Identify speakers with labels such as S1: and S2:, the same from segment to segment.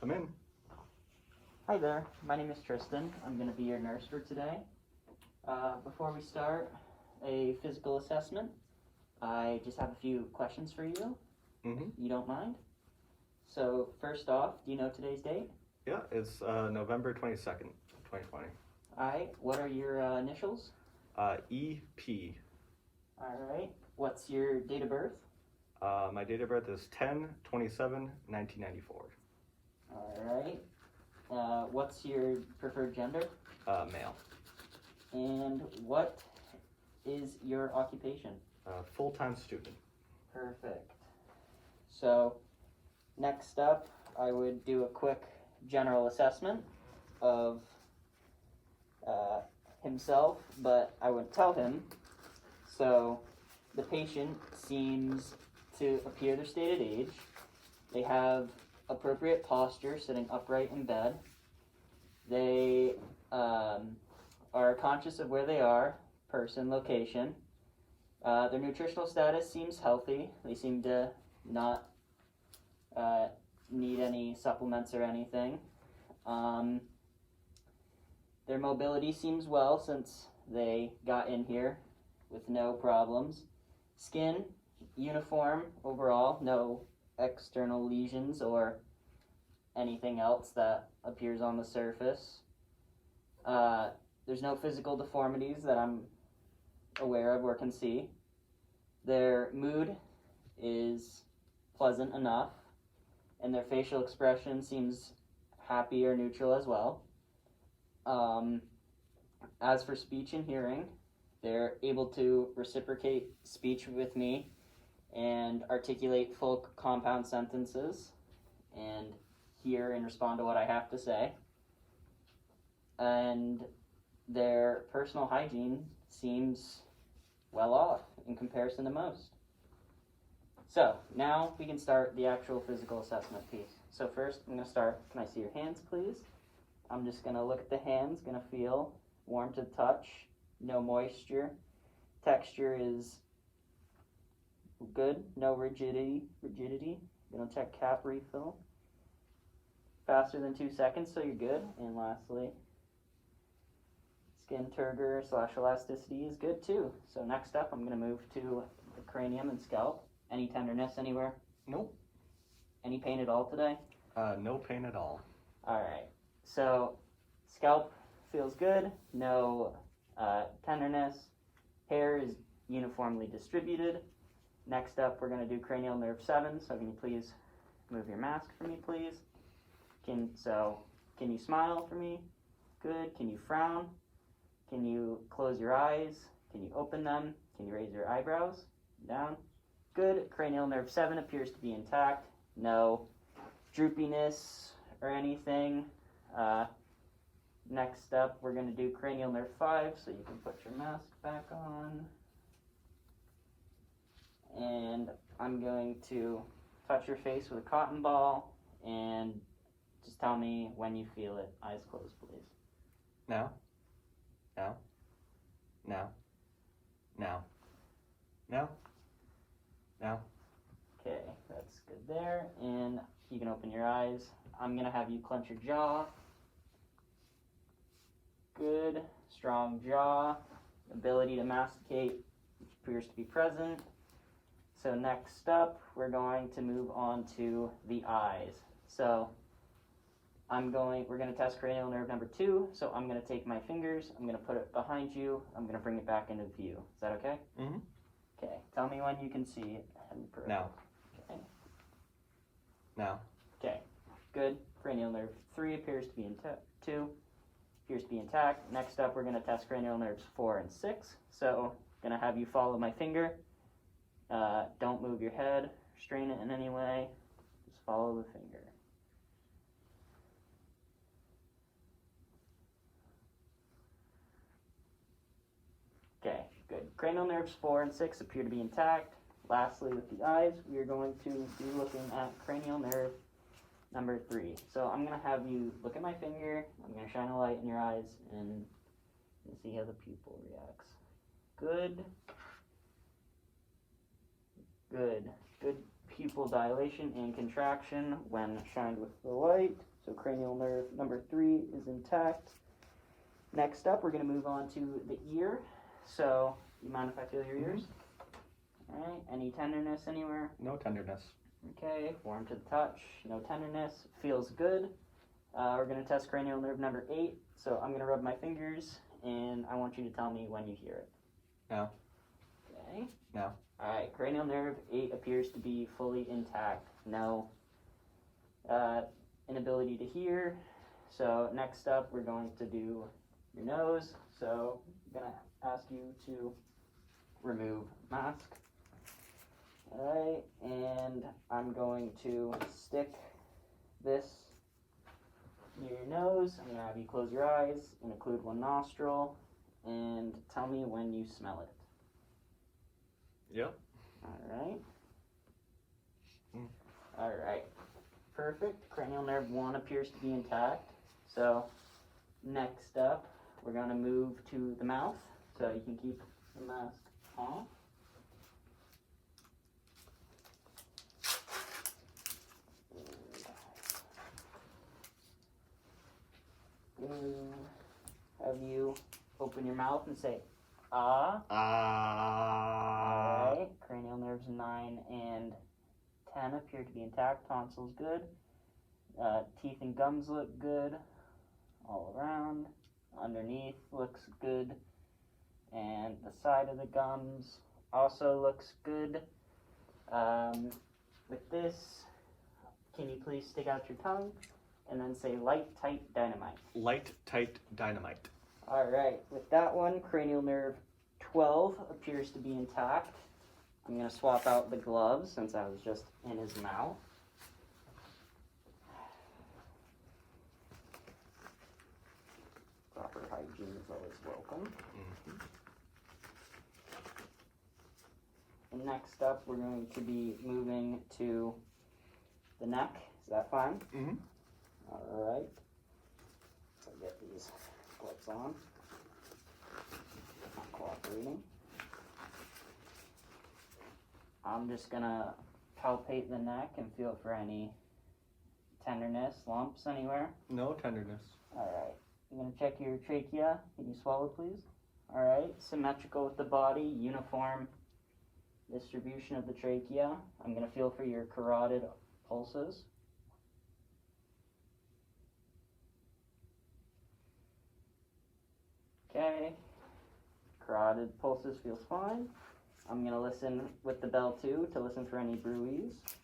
S1: Come in.
S2: Hi there, my name is Tristan. I'm going to be your nurse for today. Before we start a physical assessment, I just have a few questions for you,
S1: Mm-hmm.
S2: if you don't mind. So, first off, do you know today's date?
S1: Yeah, it's November 22nd, 2020.
S2: Alright, what are your initials?
S1: EP.
S2: Alright, what's your date of birth?
S1: My date of birth is 10/27/1994.
S2: Alright, what's your preferred gender?
S1: Male.
S2: And what is your occupation?
S1: Full-time student.
S2: Perfect. So, next up, I would do a quick general assessment of himself, but I wouldn't tell him. So, the patient seems to appear their stated age. They have appropriate posture, sitting upright in bed. They are conscious of where they are, person, location. Their nutritional status seems healthy. They seem to not need any supplements or anything. Their mobility seems well since they got in here with no problems. Skin, uniform overall, no external lesions or anything else that appears on the surface. There's no physical deformities that I'm aware of or can see. Their mood is pleasant enough, and their facial expression seems happy or neutral as well. As for speech and hearing, they're able to reciprocate speech with me and articulate full compound sentences and hear and respond to what I have to say. And their personal hygiene seems well off in comparison to most. So now we can start the actual physical assessment piece. So first I'm going to start, can I see your hands please? I'm just going to look at the hands, going to feel warm to the touch, no moisture. Texture is good, no rigidity. Going to check cap refill. Faster than 2 seconds, so you're good. And lastly, skin turgor / elasticity is good too. So next up, I'm going to move to the cranium and scalp. Any tenderness anywhere?
S1: Nope.
S2: Any pain at all today?
S1: No pain at all.
S2: Alright, so scalp feels good, no tenderness. Hair is uniformly distributed. Next up, we're going to do cranial nerve 7. So can you please move your mask for me, please? Can you smile for me? Good. Can you frown? Can you close your eyes? Can you open them? Can you raise your eyebrows? Down. Good. Cranial nerve 7 appears to be intact. No droopiness or anything. Next up, we're going to do cranial nerve 5, so you can put your mask back on. And I'm going to touch your face with a cotton ball and just tell me when you feel it. Eyes closed, please.
S1: Now. Now. Now. Now. Now. Now.
S2: Okay, that's good there. And you can open your eyes. I'm going to have you clench your jaw. Good. Strong jaw. Ability to masticate, which appears to be present. So next up, we're going to move on to the eyes. So we're going to test cranial nerve number 2. So I'm going to take my fingers, I'm going to put it behind you, I'm going to bring it back into view. Is that okay?
S1: Mm-hmm.
S2: Okay, tell me when you can see it.
S1: Now.
S2: Okay.
S1: Now.
S2: Okay, good. Cranial nerve 3 appears to be intact. 2 appears to be intact. Next up, we're going to test cranial nerves 4 and 6. So I'm going to have you follow my finger. Don't move your head, strain it in any way. Just follow the finger. Okay, good. Cranial nerves 4 and 6 appear to be intact. Lastly, with the eyes, we are going to be looking at cranial nerve number 3. So I'm going to have you look at my finger. I'm going to shine a light in your eyes and see how the pupil reacts. Good. Good. Good pupil dilation and contraction when shined with the light. So cranial nerve number 3 is intact. Next up, we're going to move on to the ear. So, you mind if I feel your ears? Alright, any tenderness anywhere?
S1: No tenderness.
S2: Okay, warm to the touch, no tenderness, feels good. We're going to test cranial nerve number 8. So I'm going to rub my fingers, and I want you to tell me when you hear it.
S1: Now.
S2: Okay.
S1: Now.
S2: Alright, cranial nerve 8 appears to be fully intact. No inability to hear. So next up, we're going to do your nose. So I'm going to ask you to remove mask. Alright, and I'm going to stick this near your nose. I'm going to have you close your eyes and occlude one nostril and tell me when you smell it.
S1: Yep.
S2: Alright.
S1: Mm.
S2: Alright. Perfect. Cranial nerve 1 appears to be intact. So next up, we're going to move to the mouth. So you can keep the mask off. Have you open your mouth and say, ah. Alright, cranial nerves 9 and 10 appear to be intact. Tonsils good. Teeth and gums look good all around. Underneath looks good. And the side of the gums also looks good. With this, can you please stick out your tongue and then say light, tight, dynamite?
S1: Light, tight, dynamite.
S2: Alright, with that one, cranial nerve 12 appears to be intact. I'm going to swap out the gloves since I was just in his mouth. Proper hygiene is always welcome.
S1: Mm-hmm.
S2: And next up, we're going to be moving to the neck. Is that fine?
S1: Mm-hmm.
S2: Alright. So get these gloves on. Not cooperating. I'm just gonna palpate the neck and feel for any tenderness, lumps anywhere.
S1: No tenderness.
S2: Alright. I'm gonna check your trachea. Can you swallow, please? Alright. Symmetrical with the body, uniform distribution of the trachea. I'm gonna feel for your carotid pulses. Okay, carotid pulses feels fine. I'm going to listen with the bell too to listen for any bruits.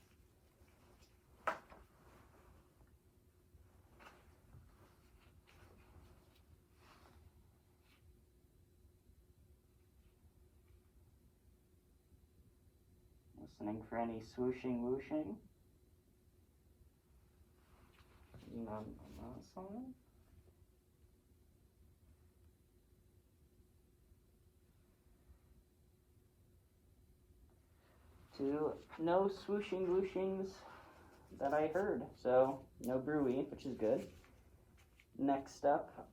S2: Listening for any swooshing, whooshing. On that side. No swooshing whooshings that I heard, so no brewy, which is good. Next up,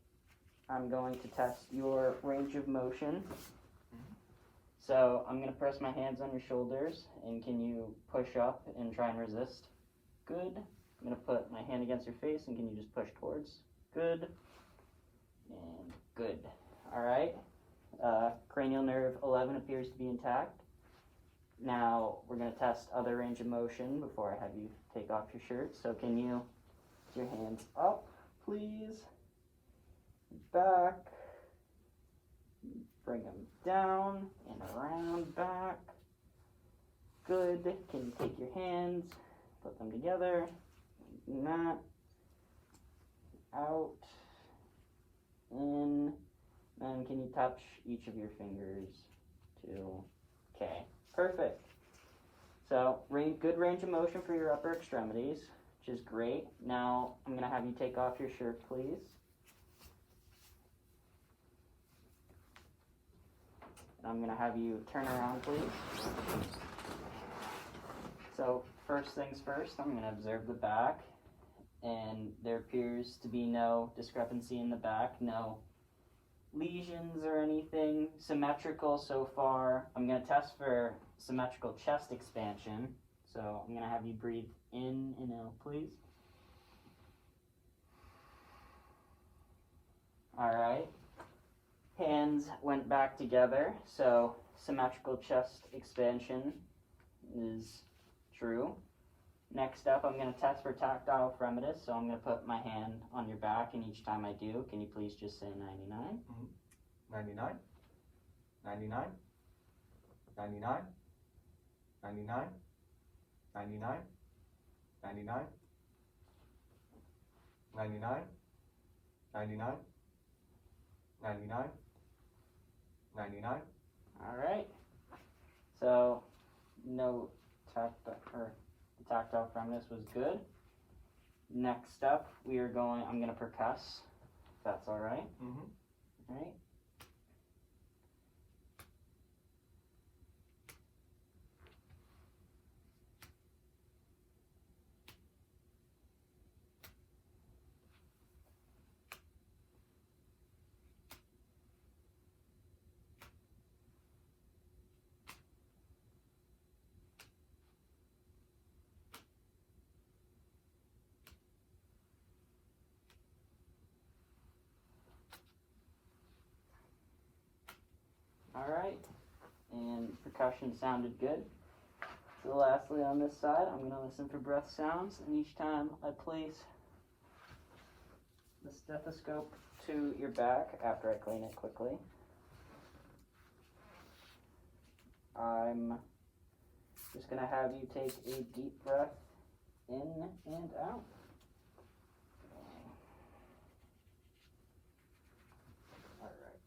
S2: I'm going to test your range of motion. So I'm going to press my hands on your shoulders, and can you push up and try and resist? Good. I'm going to put my hand against your face, and can you just push towards? Good. And good. Alright. Cranial nerve 11 appears to be intact. Now we're going to test other range of motion before I have you take off your shirt. So can you put your hands up, please? Back. Bring them down and around back. Good. Can you take your hands, put them together, like that. Out. In. And can you touch each of your fingers too? Okay. Perfect. So, good range of motion for your upper extremities, which is great. Now, I'm going to have you take off your shirt, please. And I'm going to have you turn around, please. So, first things first, I'm going to observe the back. And there appears to be no discrepancy in the back, no lesions or anything. Symmetrical so far. I'm going to test for symmetrical chest expansion. So I'm going to have you breathe in and out, please. All right. Hands went back together, so symmetrical chest expansion is true. Next up, I'm going to test for tactile fremitus, so I'm going to put my hand on your back, and each time I do, can you please just say 99?
S1: 99, 99, 99, 99, 99, 99, 99, 99, 99, 99.
S2: All right. So no tactile fremitus was good. Next up, I'm going to percuss, if that's all right. All right. All right, and percussion sounded good. So lastly on this side, I'm going to listen for breath sounds, and each time I place the stethoscope to your back after I clean it quickly, I'm just going to have you take a deep breath in and out. All right.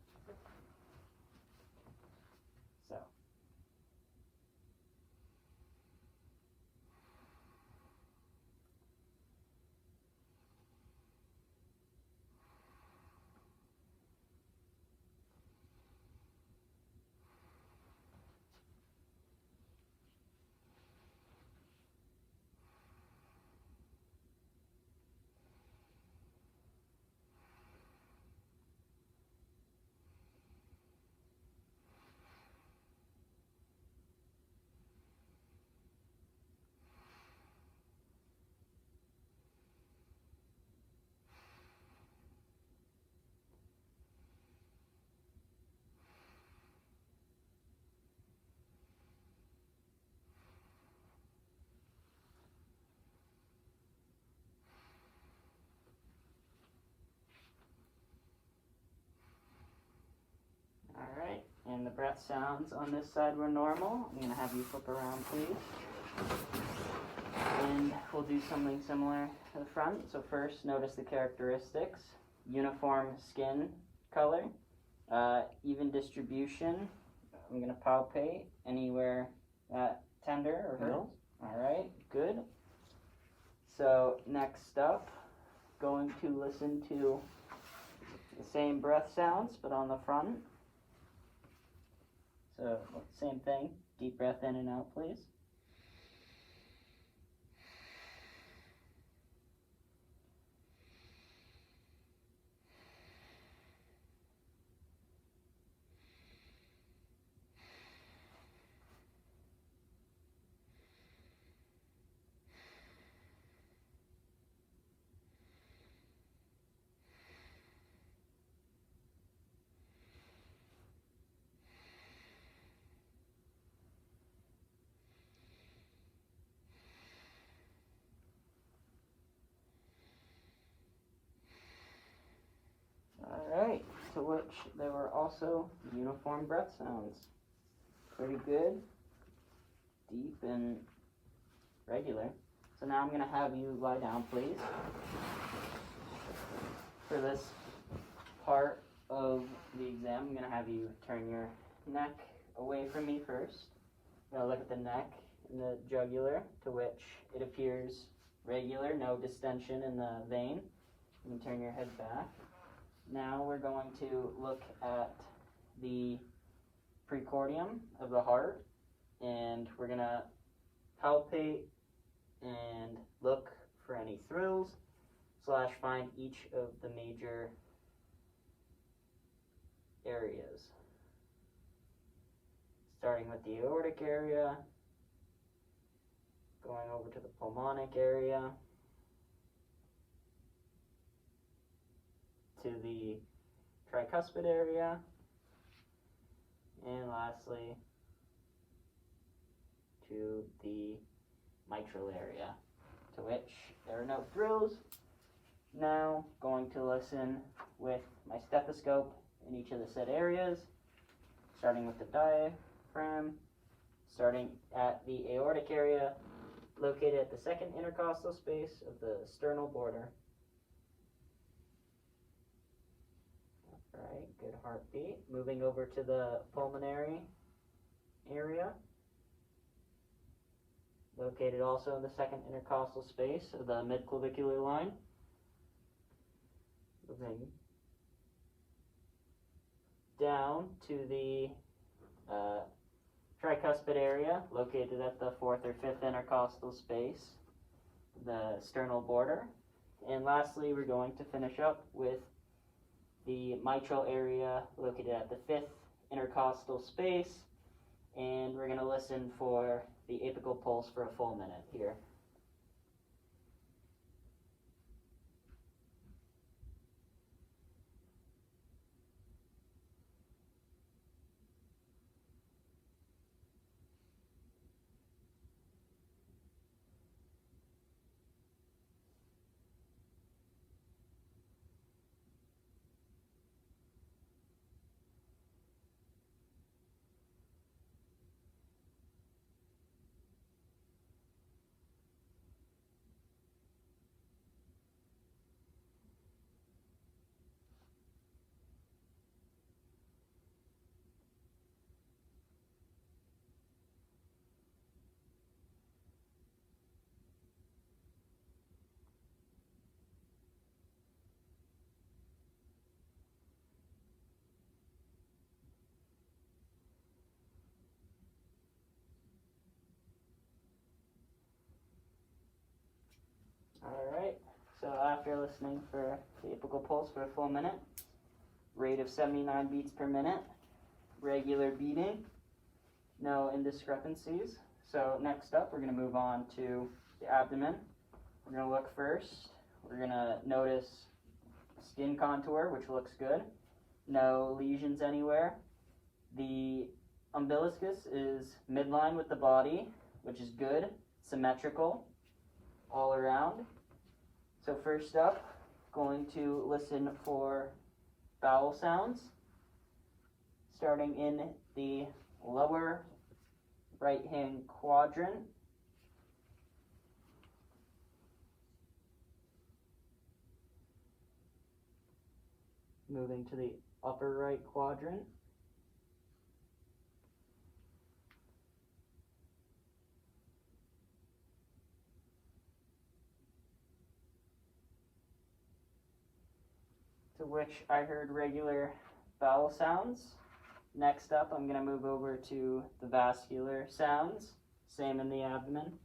S2: So. Alright, and the breath sounds on this side were normal. I'm going to have you flip around, please. And we'll do something similar to the front. So first, notice the characteristics. Uniform skin color, even distribution. I'm going to palpate anywhere tender or hurts. Alright, good. So next up, going to listen to the same breath sounds, but on the front. So, same thing. Deep breath in and out, please. Alright, to which there were also uniform breath sounds. Pretty good, deep, and regular. So now I'm going to have you lie down, please. For this part of the exam, I'm going to have you turn your neck away from me first. I'm going to look at the neck and the jugular, to which it appears regular, no distension in the vein. You can turn your head back. Now we're going to look at the precordium of the heart, and we're going to palpate and look for any thrills / find each of the major areas. Starting with the aortic area, Going over to the pulmonic area, to the tricuspid area, and lastly to the mitral area, to which there are no thrills. Now going to listen with my stethoscope in each of the said areas, starting with the diaphragm, starting at the aortic area, located at the second intercostal space of the sternal border. Alright, good heartbeat. Moving over to the pulmonary area, located also in the second intercostal space of the midclavicular line. Moving down to the tricuspid area, located at the fourth or fifth intercostal space, the sternal border. And lastly, we're going to finish up with the mitral area, located at the fifth intercostal space. And we're going to listen for the apical pulse for a full minute here. Alright, so after listening for the apical pulse for a full minute, rate of 79 beats per minute, regular beating, no indiscrepancies. So next up, we're going to move on to the abdomen. We're going to look first. We're going to notice skin contour, which looks good. No lesions anywhere. The umbilicus is midline with the body, which is good, symmetrical all around. So first up, going to listen for bowel sounds, starting in the lower right-hand quadrant. Moving to the upper right quadrant. To which I heard regular bowel sounds. Next up, I'm going to move over to the vascular sounds, same in the abdomen,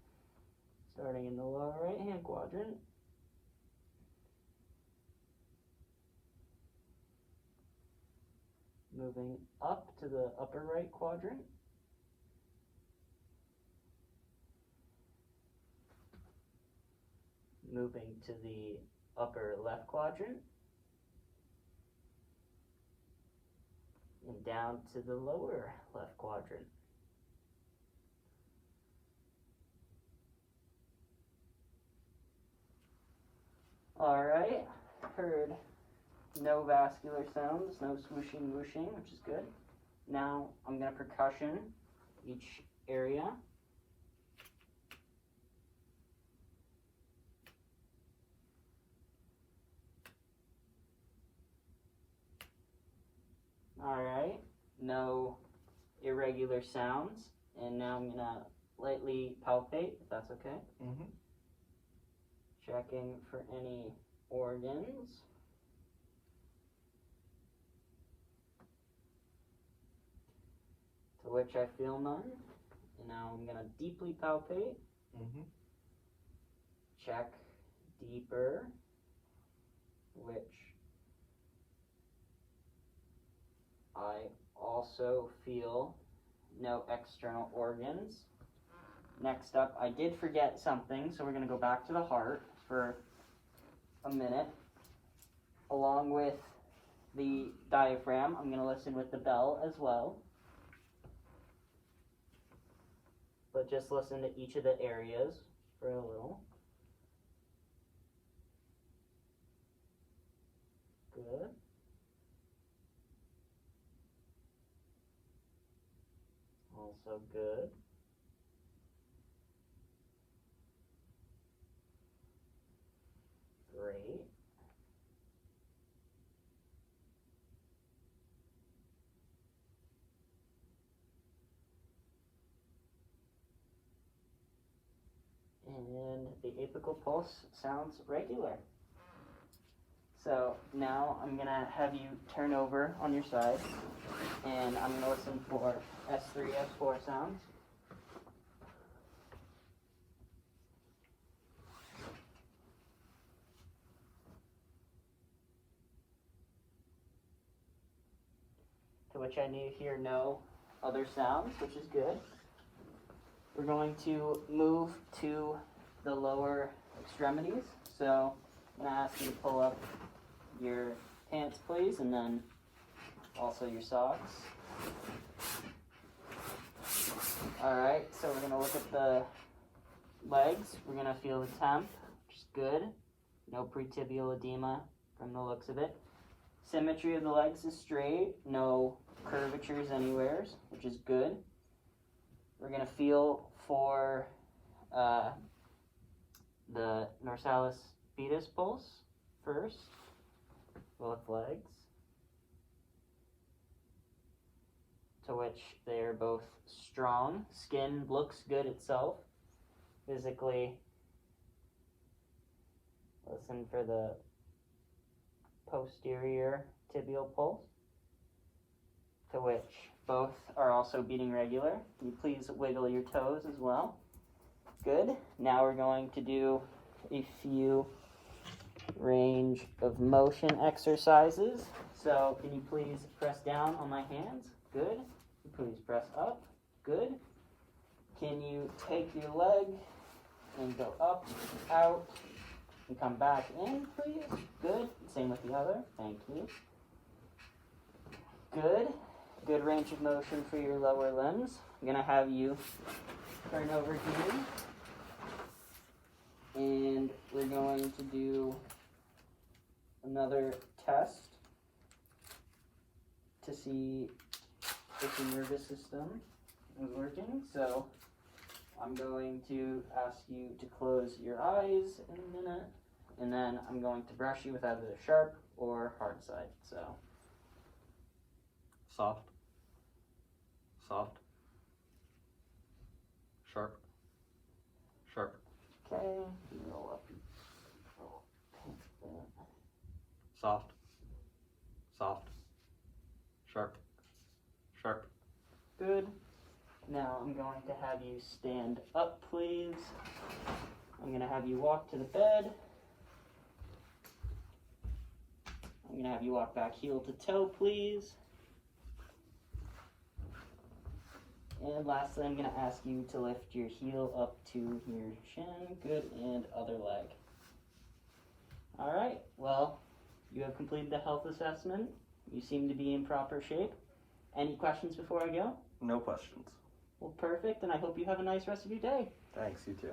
S2: starting in the lower right-hand quadrant. Moving up to the upper right quadrant. Moving to the upper left quadrant. And down to the lower left quadrant. Alright, heard no vascular sounds, no swooshing, whooshing, which is good. Now I'm going to percussion each area. Alright, no irregular sounds. And now I'm going to lightly palpate, if that's okay.
S1: Mm-hmm.
S2: Checking for any organs. To which I feel none. And now I'm going to deeply palpate.
S1: Mm-hmm.
S2: Check deeper, which I also feel no external organs. next up, I did forget something, so we're going to go back to the heart for a minute. Along with the diaphragm, I'm going to listen with the bell as well. But just listen to each of the areas for a little. Good. Also good. Great. And the apical pulse sounds regular. So now I'm going to have you turn over on your side, and I'm going to listen for S3, S4 sounds. To which I hear no other sounds, which is good. We're going to move to the lower extremities. So I'm going to ask you to pull up your pants, please, and then also your socks. Alright, so we're going to look at the legs. We're going to feel the temp, which is good. No pretibial edema from the looks of it. Symmetry of the legs is straight. No curvatures anywhere, which is good. We're going to feel for the dorsalis pedis pulse first, both legs, to which they are both strong. Skin looks good itself. Physically, listen for the posterior tibial pulse, to which both are also beating regular. Can you please wiggle your toes as well? Good. Now we're going to do a few range of motion exercises. So can you please press down on my hands? Good. Please press up. Good. Can you take your leg and go up, out, and come back in, please? Good. Same with the other. Thank you. Good. Good range of motion for your lower limbs. I'm going to have you turn over here. And we're going to do another test to see if the nervous system is working. So I'm going to ask you to close your eyes in a minute. And then I'm going to brush you with either the sharp or hard side. So
S1: Soft. Soft. Sharp. Sharp.
S2: okay, roll up.
S1: Soft. Soft. Sharp. Sharp.
S2: Good. Now I'm going to have you stand up, please. I'm going to have you walk to the bed. I'm going to have you walk back heel to toe, please. And lastly, I'm going to ask you to lift your heel up to your shin. Good. And other leg. All right. Well, you have completed the health assessment. You seem to be in proper shape. Any questions before I go?
S1: No questions.
S2: Well, perfect. And I hope you have a nice rest of your day.
S1: Thanks, you too.